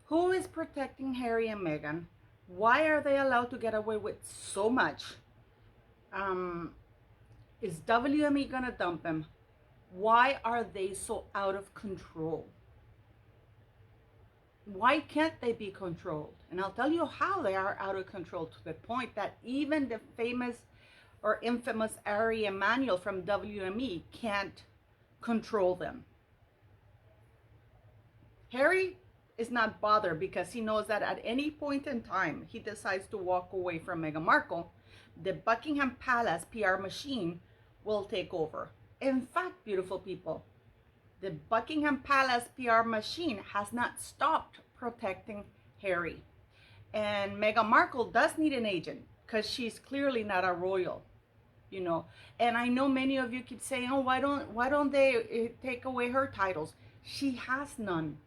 Who is protecting Harry and Meghan? Why are they allowed to get away with so much? Is WME gonna dump them? Why are they so out of control? Why can't they be controlled? And I'll tell you how they are out of control, to the point that even the famous or infamous Ari Emanuel from WME can't control them. Harry is not bothered because he knows that at any point in time he decides to walk away from Meghan Markle, the Buckingham Palace PR machine will take over. In fact, beautiful people, the Buckingham Palace PR machine has not stopped protecting Harry. And Meghan Markle does need an agent because she's clearly not a royal, you know. And I know many of you keep saying, oh, why don't they take away her titles? She has none.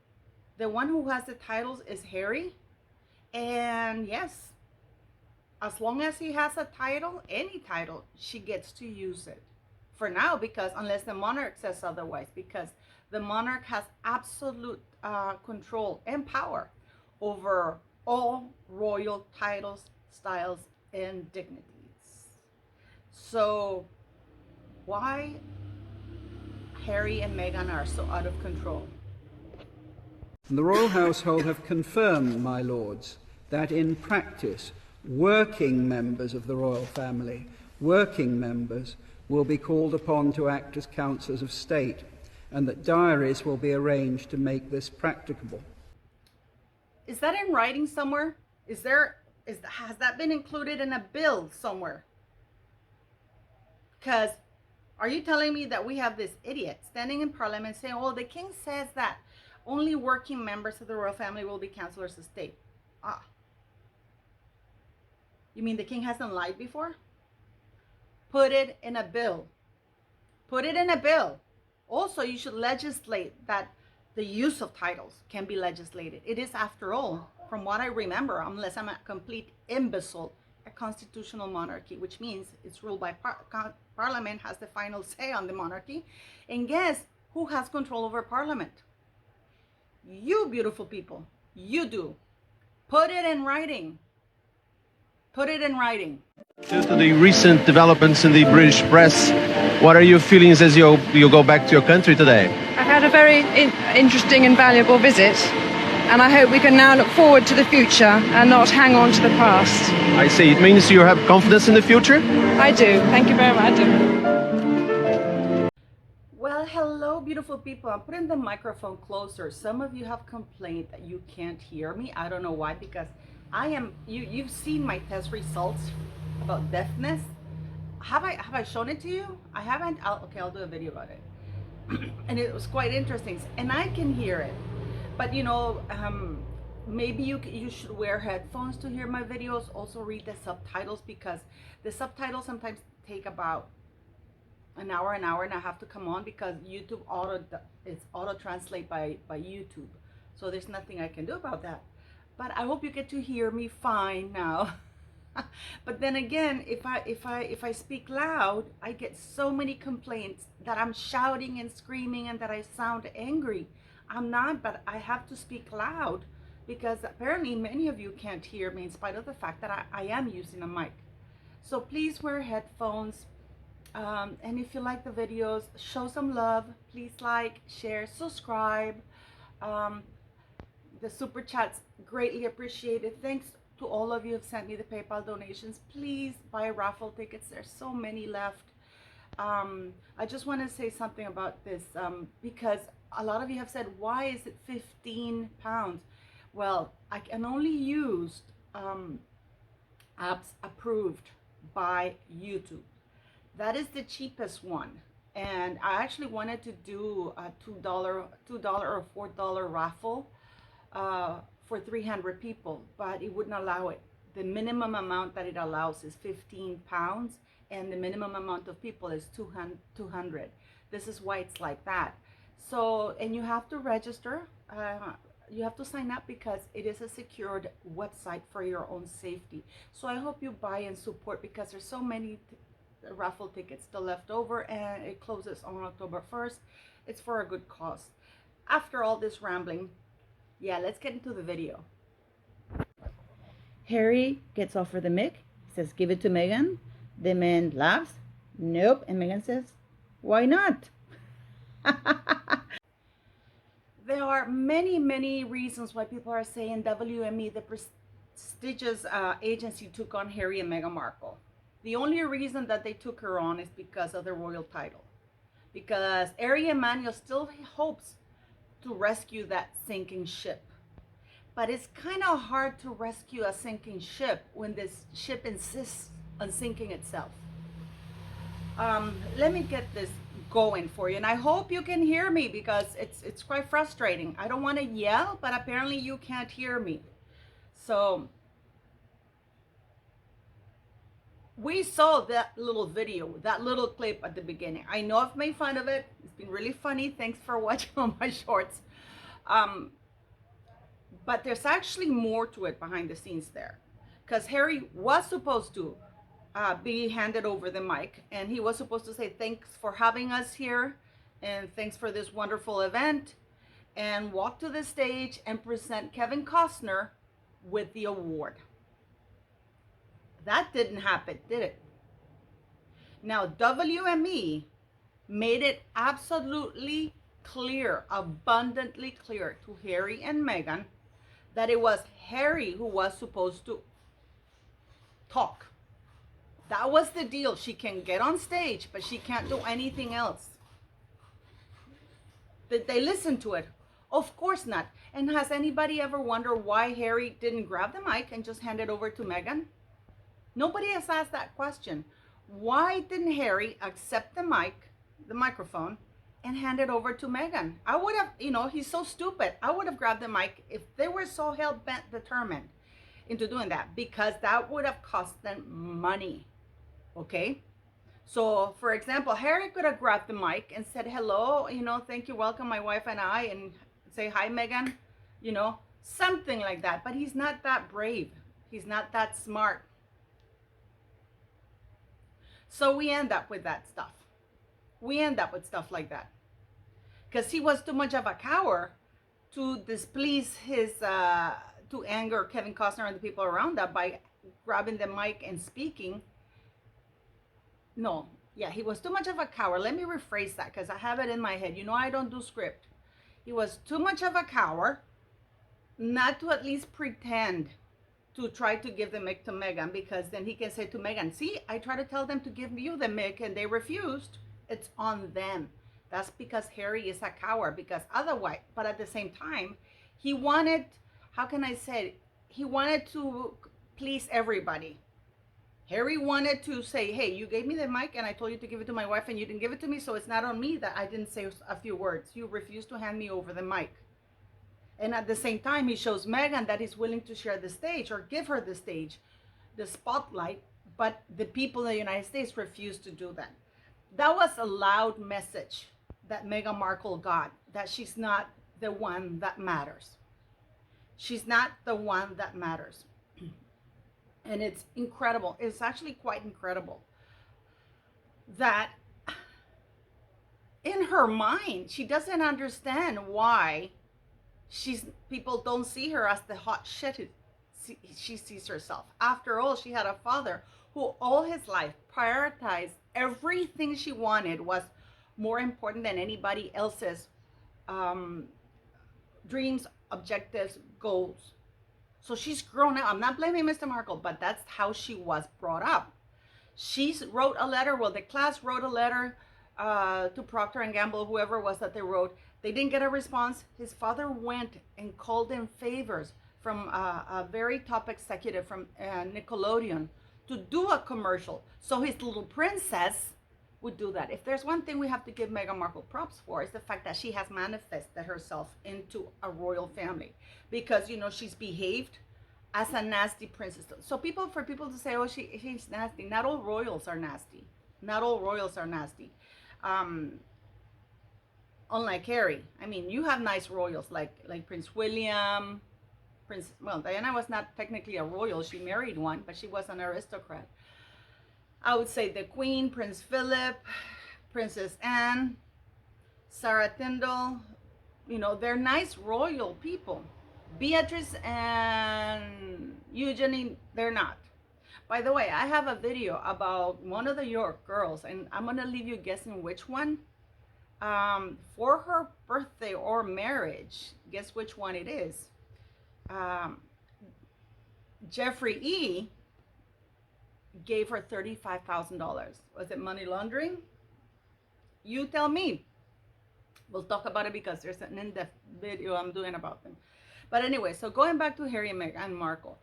The one who has the titles is Harry. And yes, as long as he has a title, any title, she gets to use it. For now, because unless the monarch says otherwise, because the monarch has absolute control and power over all royal titles, styles, and dignities. So why Harry and Meghan are so out of control? The royal household have confirmed, my lords, that in practice, working members of the royal family, working members, will be called upon to act as councillors of state, and that diaries will be arranged to make this practicable. Is that in writing somewhere? Has that been included in a bill somewhere? Because are you telling me that we have this idiot standing in Parliament saying, oh, the king says that only working members of the royal family will be councillors of state? Ah. You mean the king hasn't lied before? Put it in a bill. Put it in a bill. Also, you should legislate that the use of titles can be legislated. It is, after all, from what I remember, unless I'm a complete imbecile, a constitutional monarchy, which means it's ruled by Parliament, has the final say on the monarchy. And guess who has control over Parliament? You, beautiful people. You do. Put it in writing. Put it in writing. Due to the recent developments in the British press, what are your feelings as you go back to your country today? I had a very interesting and valuable visit, and I hope we can now look forward to the future and not hang on to the past. I see. It means you have confidence in the future? I do. Thank you very much. Well, hello, beautiful people. I'm putting the microphone closer. Some of you have complained that you can't hear me. I don't know why, because you've seen my test results about deafness. Have I shown it to you? I haven't. Okay, I'll do a video about it. And it was quite interesting, and I can hear it, but you know, maybe you should wear headphones to hear my videos. Also read the subtitles, because the subtitles sometimes take about an hour and a half to come on, because YouTube auto translate by YouTube, so there's nothing I can do about that. But I hope you get to hear me fine now. But then again, if I speak loud, I get so many complaints that I'm shouting and screaming and that I sound angry. I'm not, but I have to speak loud, because apparently many of you can't hear me in spite of the fact that I am using a mic. So please wear headphones. And if you like the videos, show some love. Please like, share, subscribe. The super chats greatly appreciated. Thanks to all of you who have sent me the PayPal donations. Please buy raffle tickets. There's so many left. I just want to say something about this, because a lot of you have said, why is it 15 pounds? Well, I can only use apps approved by YouTube. That is the cheapest one. And I actually wanted to do a $2 or $4 raffle for 300 people, but it wouldn't allow it. The minimum amount that it allows is 15 pounds, and the minimum amount of people is 200. This is why it's like that. So, and you have to register, you have to sign up, because it is a secured website for your own safety. So I hope you buy and support, because there's so many raffle tickets still left over, and it closes on October 1st. It's for a good cause. After all this rambling, Yeah, let's get into the video. Harry gets offered the mic. He says, give it to Meghan. The man laughs. Nope. And Meghan says, why not? There are many, many reasons why people are saying WME, the prestigious agency, took on Harry and Meghan Markle. The only reason that they took her on is because of the royal title. Because Harry Emanuel still hopes to rescue that sinking ship. But it's kind of hard to rescue a sinking ship when this ship insists on sinking itself. Let me get this going for you, and I hope you can hear me because it's quite frustrating. I don't want to yell, but apparently you can't hear me. So we saw that little video, that little clip at the beginning. I know I've made fun of it. It's been really funny. Thanks for watching all my shorts. But there's actually more to it behind the scenes there, because Harry was supposed to be handed over the mic, and he was supposed to say thanks for having us here and thanks for this wonderful event, and walk to the stage and present Kevin Costner with the award. That didn't happen, did it? Now, WME made it absolutely clear, abundantly clear to Harry and Meghan that it was Harry who was supposed to talk. That was the deal. She can get on stage, but she can't do anything else. Did they listen to it? Of course not. And has anybody ever wondered why Harry didn't grab the mic and just hand it over to Meghan? Nobody has asked that question. Why didn't Harry accept the microphone, and hand it over to Meghan? I would have, he's so stupid. I would have grabbed the mic if they were so hell-bent, determined into doing that, because that would have cost them money. Okay, so for example, Harry could have grabbed the mic and said, hello, thank you, welcome my wife and I, and say, hi, Meghan, something like that. But he's not that brave. He's not that smart. So we end up with that stuff. We end up with stuff like that. Because he was too much of a coward to displease to anger Kevin Costner and the people around that by grabbing the mic and speaking. No, yeah, he was too much of a coward. Let me rephrase that because I have it in my head. I don't do script. He was too much of a coward not to at least pretend to try to give the mic to Meghan, because then he can say to Meghan, see, I tried to tell them to give you the mic and they refused. It's on them. That's because Harry is a coward, because otherwise, but at the same time, he wanted, how can I say it? He wanted to please everybody. Harry wanted to say, hey, you gave me the mic and I told you to give it to my wife and you didn't give it to me, so it's not on me that I didn't say a few words. You refused to hand me over the mic. And at the same time, he shows Meghan that he's willing to share the stage or give her the stage, the spotlight, but the people in the United States refused to do that. That was a loud message that Meghan Markle got, that she's not the one that matters. She's not the one that matters. And it's incredible. It's actually quite incredible that in her mind, she doesn't understand why people don't see her as the hot shit she sees herself. After all, she had a father who all his life prioritized everything she wanted was more important than anybody else's dreams, objectives, goals. So she's grown up. I'm not blaming Mr. Markle, but that's how she was brought up. She wrote a letter. Well, the class wrote a letter to Procter & Gamble, whoever it was that they wrote. They didn't get a response. His father went and called in favors from a very top executive from Nickelodeon to do a commercial. So his little princess would do that. If there's one thing we have to give Meghan Markle props for, is the fact that she has manifested herself into a royal family, because she's behaved as a nasty princess. So for people to say, oh, she's nasty, not all royals are nasty. Not all royals are nasty. Unlike Harry, I mean, you have nice royals like Prince William, Diana was not technically a royal. She married one, but she was an aristocrat. I would say the Queen, Prince Philip, Princess Anne, Sarah Tyndall, they're nice royal people. Beatrice and Eugenie, they're not. By the way, I have a video about one of the York girls, and I'm gonna leave you guessing which one. For her birthday or marriage, guess which one it is? Um, Jeffrey E. gave her $35,000. Was it money laundering? You tell me. We'll talk about it because there's an in-depth video I'm doing about them. But anyway, so going back to Harry and Meghan Markle.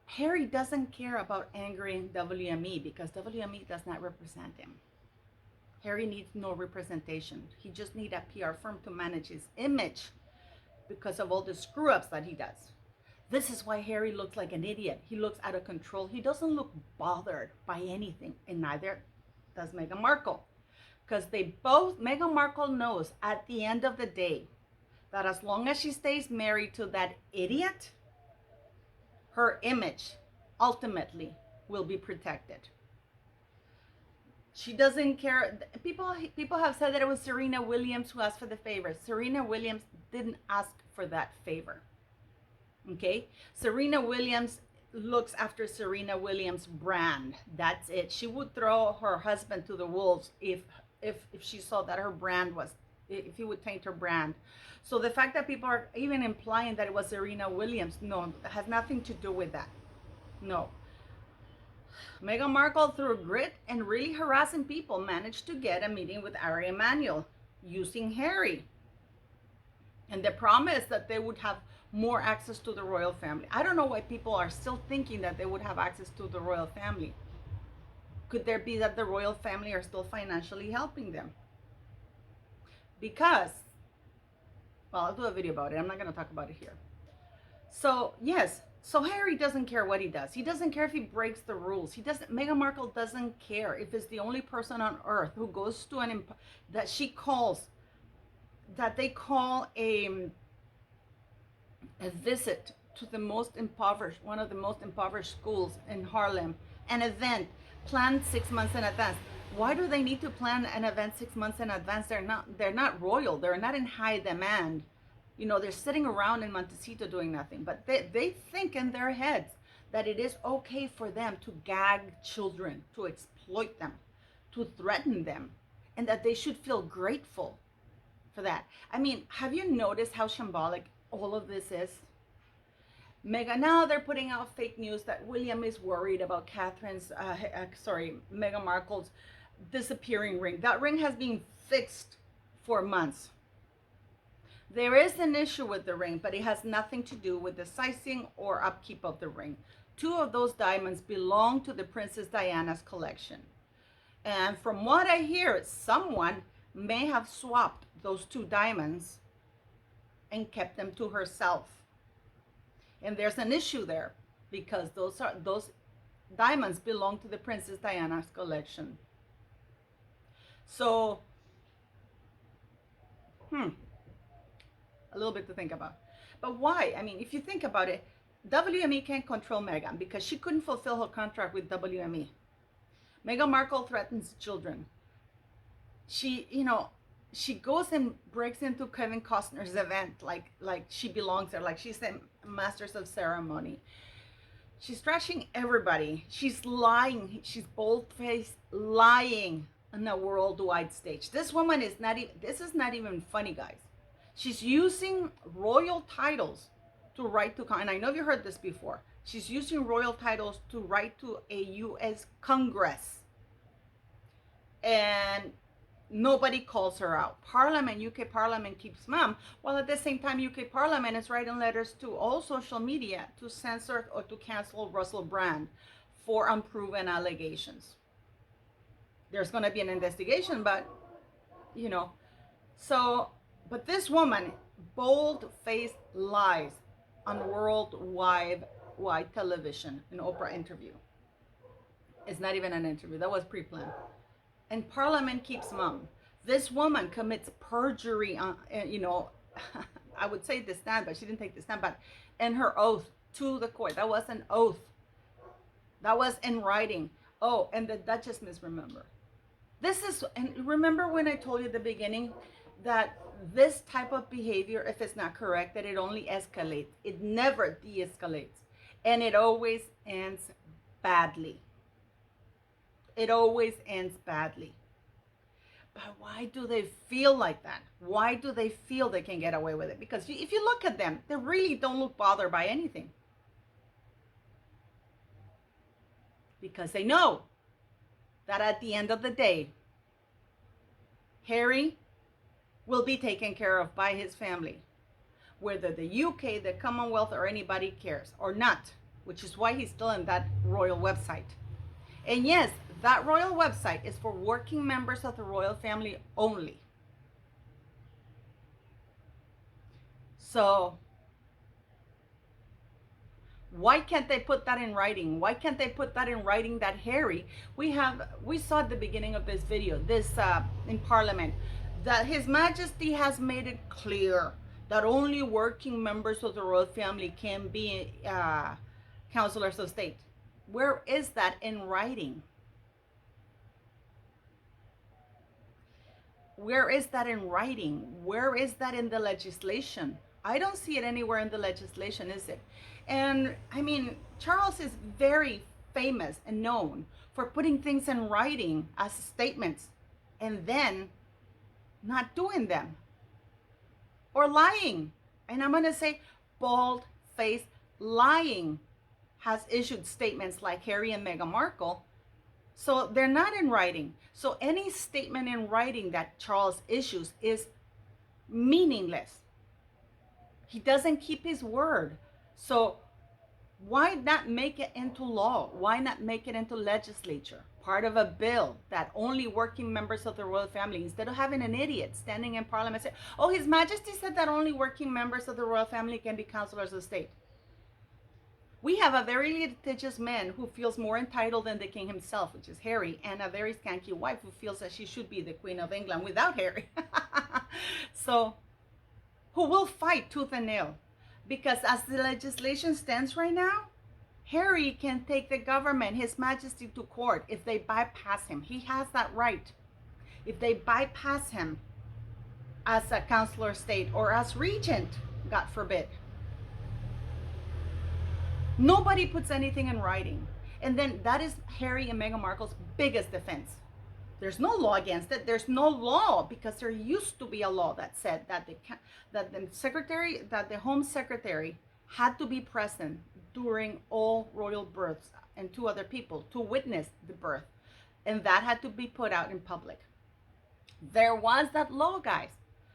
Harry doesn't care about angering WME because WME does not represent him. Harry needs no representation. He just needs a PR firm to manage his image because of all the screw-ups that he does. This is why Harry looks like an idiot. He looks out of control. He doesn't look bothered by anything, and neither does Meghan Markle. Because they both, Meghan Markle knows at the end of the day that as long as she stays married to that idiot, her image ultimately will be protected. She doesn't care. People have said that it was Serena Williams who asked for the favor. Serena Williams didn't ask for that favor. Okay? Serena Williams looks after Serena Williams' brand. That's it. She would throw her husband to the wolves if she saw that her brand was, if he would taint her brand. So the fact that people are even implying that it was Serena Williams, no, it has nothing to do with that. No. Meghan Markle, through grit and really harassing people, managed to get a meeting with Ari Emanuel using Harry. And the promise that they would have more access to the royal family. I don't know why people are still thinking that they would have access to the royal family. Could there be that the royal family are still financially helping them? Because, well, I'll do a video about it. I'm not going to talk about it here. So, yes. So Harry doesn't care what he does. He doesn't care if he breaks the rules. Meghan Markle doesn't care if it's the only person on earth who goes to that they call a visit to the most impoverished, one of the most impoverished schools in Harlem, an event planned 6 months in advance. Why do they need to plan an event 6 months in advance? They're not royal. They're not in high demand. You know, they're sitting around in Montecito doing nothing. But they think in their heads that it is okay for them to gag children, to exploit them, to threaten them, and that they should feel grateful for that. I mean, have you noticed how shambolic all of this is? Now they're putting out fake news that William is worried about Meghan Markle's disappearing ring. That ring has been fixed for months. There is an issue with the ring, but it has nothing to do with the sizing or upkeep of the ring. 2 of those diamonds belong to the Princess Diana's collection. And from what I hear, someone may have swapped those 2 diamonds and kept them to herself. And there's an issue there because those diamonds belong to the Princess Diana's collection. So, a little bit to think about. But why? I mean, if you think about it, WME can't control Meghan because she couldn't fulfill her contract with WME. Meghan Markle threatens children. She goes and breaks into Kevin Costner's event like she belongs there, like she's the Masters of Ceremony. She's trashing everybody. She's lying. She's bold-faced lying on a worldwide stage. This woman is this is not even funny, guys. She's using royal titles to write to, and I know you heard this before. She's using royal titles to write to a U.S. Congress. And nobody calls her out. Parliament, UK Parliament keeps mum, while at the same time UK Parliament is writing letters to all social media to censor or to cancel Russell Brand for unproven allegations. There's going to be an investigation, but, but this woman bold-faced lies on worldwide television, an Oprah interview. It's not even an interview. That was pre-planned. And Parliament keeps mum. This woman commits perjury on, I would say the stand, but she didn't take the stand, but in her oath to the court. That was an oath. That was in writing. Oh, and the Duchess misremembered. And remember when I told you at the beginning that this type of behavior, if it's not corrected, it only escalates. It never de-escalates. And it always ends badly. It always ends badly. But why do they feel like that? Why do they feel they can get away with it? Because if you look at them, they really don't look bothered by anything. Because they know that at the end of the day, Harry will be taken care of by his family, whether the UK, the Commonwealth, or anybody cares or not, which is why he's still in that royal website. And yes, that royal website is for working members of the royal family only. So why can't they put that in writing? Why can't they put that in writing that Harry, we saw at the beginning of this video, in Parliament, that His Majesty has made it clear that only working members of the royal family can be counselors of state. Where is that in writing? Where is that in writing? Where is that in the legislation? I don't see it anywhere in the legislation, is it? And I mean, Charles is very famous and known for putting things in writing as statements and then not doing them or lying. And I'm going to say bald-faced lying has issued statements like Harry and Meghan Markle. So they're not in writing. So any statement in writing that Charles issues is meaningless. He doesn't keep his word. So why not make it into law? Why not make it into legislature? Part of a bill that only working members of the royal family, instead of having an idiot standing in Parliament say, oh, His Majesty said that only working members of the royal family can be counselors of state. We have a very litigious man who feels more entitled than the king himself, which is Harry, and a very skanky wife who feels that she should be the Queen of England without Harry. So, who will fight tooth and nail? Because as the legislation stands right now, Harry can take the government, His Majesty, to court if they bypass him. He has that right. If they bypass him as a counselor of state or as regent, God forbid. Nobody puts anything in writing. And then that is Harry and Meghan Markle's biggest defense. There's no law against it. There's no law because there used to be a law that said that the Home Secretary had to be present during all royal births and two other people to witness the birth. And that had to be put out in public. There was that law, guys,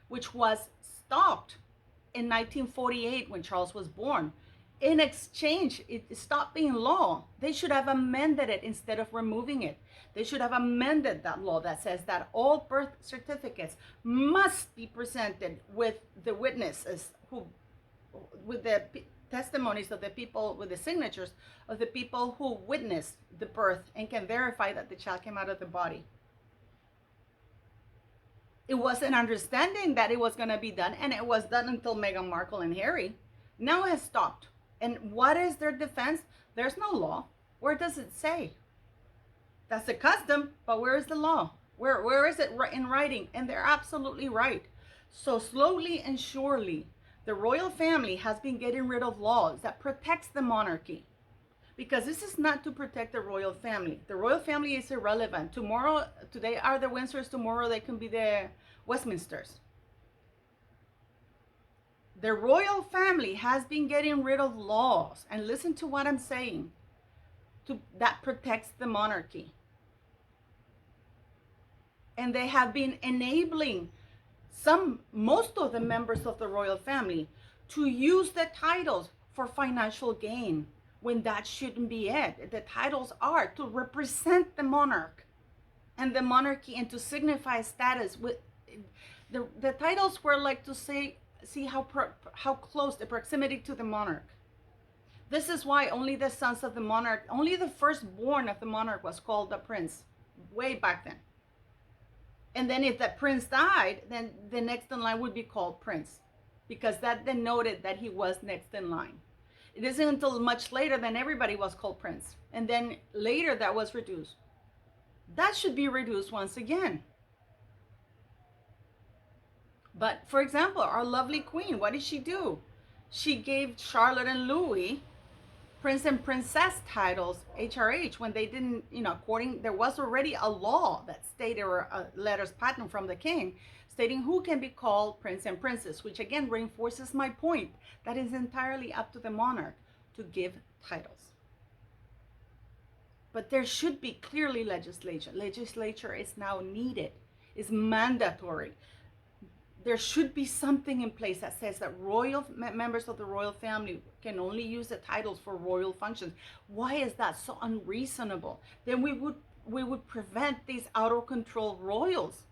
which was stopped in 1948 when Charles was born. In exchange, it stopped being law. They should have amended it instead of removing it. They should have amended that law that says that all birth certificates must be presented with the witnesses with the testimonies of the people, with the signatures of the people who witnessed the birth and can verify that the child came out of the body. It was an understanding that it was going to be done, and it was done until Meghan Markle and Harry. Now it has stopped. And what is their defense? There's no law. Where does it say? That's a custom, but where is the law? Where is it in writing? And they're absolutely right. So slowly and surely, the royal family has been getting rid of laws that protects the monarchy. Because this is not to protect the royal family. The royal family is irrelevant. Today are the Windsors, tomorrow they can be the Westminsters. The royal family has been getting rid of laws, and listen to what I'm saying, that protects the monarchy. And they have been enabling most of the members of the royal family to use the titles for financial gain when that shouldn't be it. The titles are to represent the monarch and the monarchy and to signify status. With the titles were like to say, see how close the proximity to the monarch. This is why only the sons of the monarch, only the firstborn of the monarch was called the prince way back then. And then if the prince died, then the next in line would be called prince, because that denoted that he was next in line. It isn't until much later that everybody was called prince. And then later that was reduced. That should be reduced once again. But for example, our lovely queen, what did she do? She gave Charlotte and Louis prince and princess titles, HRH, when they didn't, there was already a law that stated, or a letters patent from the king, stating who can be called prince and princess, which again reinforces my point that is entirely up to the monarch to give titles. But there should be clearly legislation. Legislature is now needed, is mandatory. There should be something in place that says that royal members of the royal family can only use the titles for royal functions. Why is that so unreasonable? Then we would prevent these out of control royals.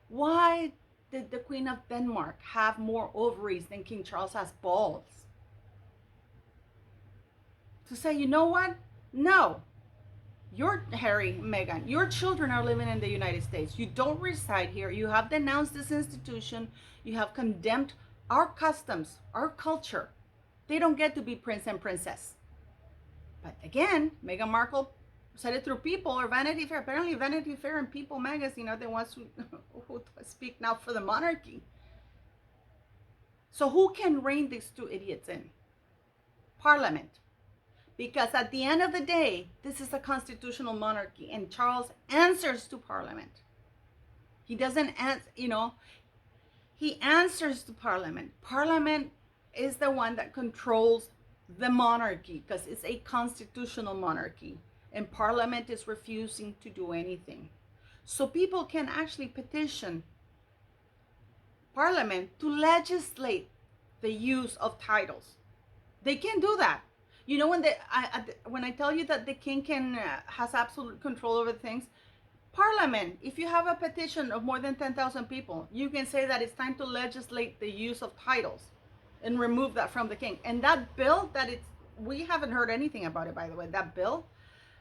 Why did the Queen of Denmark have more ovaries than King Charles has balls? To say, you know what? No. You're Harry, Meghan, your children are living in the United States. You don't reside here. You have denounced this institution. You have condemned our customs, our culture. They don't get to be prince and princess. But again, Meghan Markle said it through People or Vanity Fair. Apparently Vanity Fair and People magazine are the ones who speak now for the monarchy. So who can rein these two idiots in? Parliament. Because at the end of the day, this is a constitutional monarchy and Charles answers to Parliament. He doesn't answer, he answers to Parliament. Parliament is the one that controls the monarchy because it's a constitutional monarchy and Parliament is refusing to do anything. So people can actually petition Parliament to legislate the use of titles. They can do that. When I tell you that the king has absolute control over things, Parliament, if you have a petition of more than 10,000 people, you can say that it's time to legislate the use of titles and remove that from the king. And that bill we haven't heard anything about it, by the way, that bill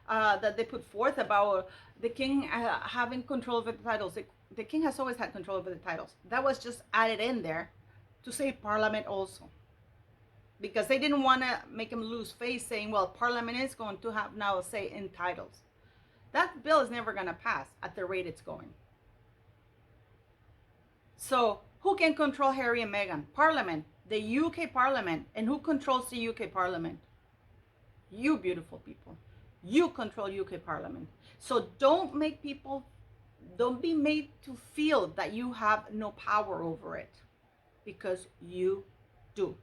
that they put forth about the king having control over the titles. The king has always had control over the titles. That was just added in there to say Parliament also. Because they didn't want to make him lose face saying, well, Parliament is going to have now a say in titles. That bill is never going to pass at the rate it's going. So who can control Harry and Meghan? Parliament, the UK Parliament. And who controls the UK Parliament? You beautiful people. You control UK Parliament. So don't be made to feel that you have no power over it. Because you do.